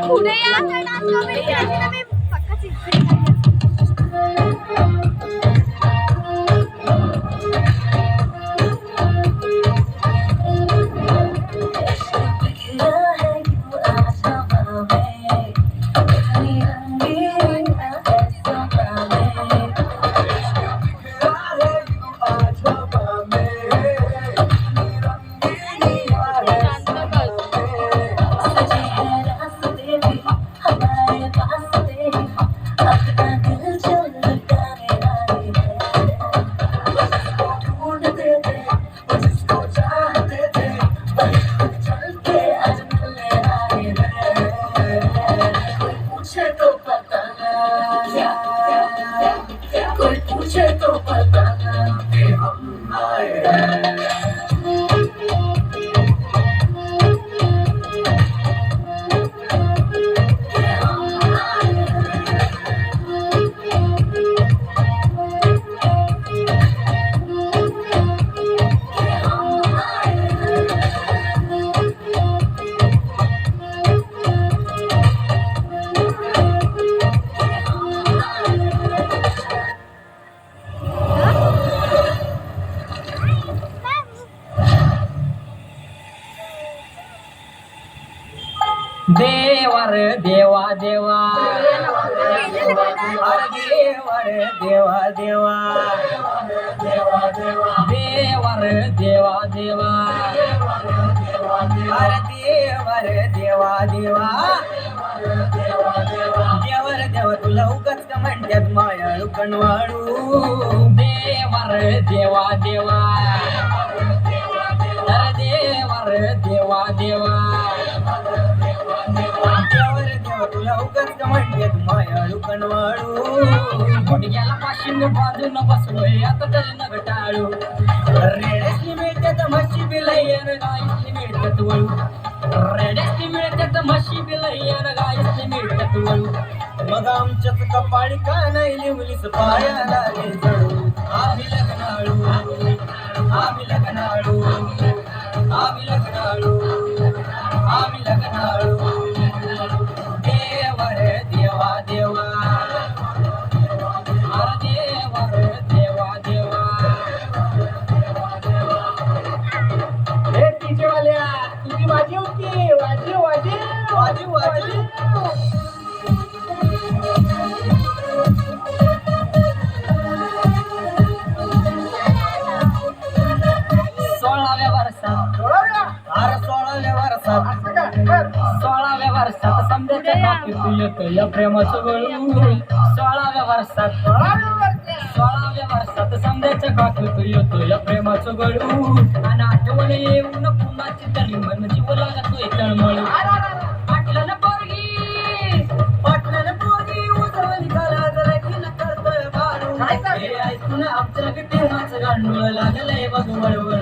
पुढे या dance comedy पक्का कोई पूछे तो बताना कि हम आए हैं। देवर देवा देवा देवर देवा देवा देवर देवा देवा देवर देवा देवा देवर देव तुला उगाच का म्हणतात मायाळू कणवाळू देवर देवा देवा देवर देवा देवा तुला उगाच का म्हणतात मायाळू कणवाळू गुडघ्याला पाशीन बाजून बसलोय आता तरी नग टाळू रेड्यासली मिळतात म्हशी बिलय्यन गायसली मिळतात वळू रेड्यासली मिळतात म्हशी बिलय्यन गायसली मिळतात वळू मग आमच्याच कपाळी का नाही लिवलीस पायाला रे जळू आम्ही लग्नाळू आम्ही लग्नाळू आम्ही लग्नाळू आम्ही लग्नाळू देवर देवा देवा देवर देवा देवा हे तिचे वाल्या तुझी वाजी होती वाजी वाजी वाजी वाजी 16व्या वर्षात समजायच्या काकीत येतं या प्रेमाचं गळू 16व्या वर्षात 16व्या वर्षात समजायच्या काकीत येतं या प्रेमाचं गळू आणि आठवण येऊन कुणाची तरी मन जीव लागतोय तळमळू पाटलं पोरगी उजवली करा जरा किन करतोय बाळू हे ऐकून आमच्या प्रेमाचं गांडूळ लागलंय बघ वळवळ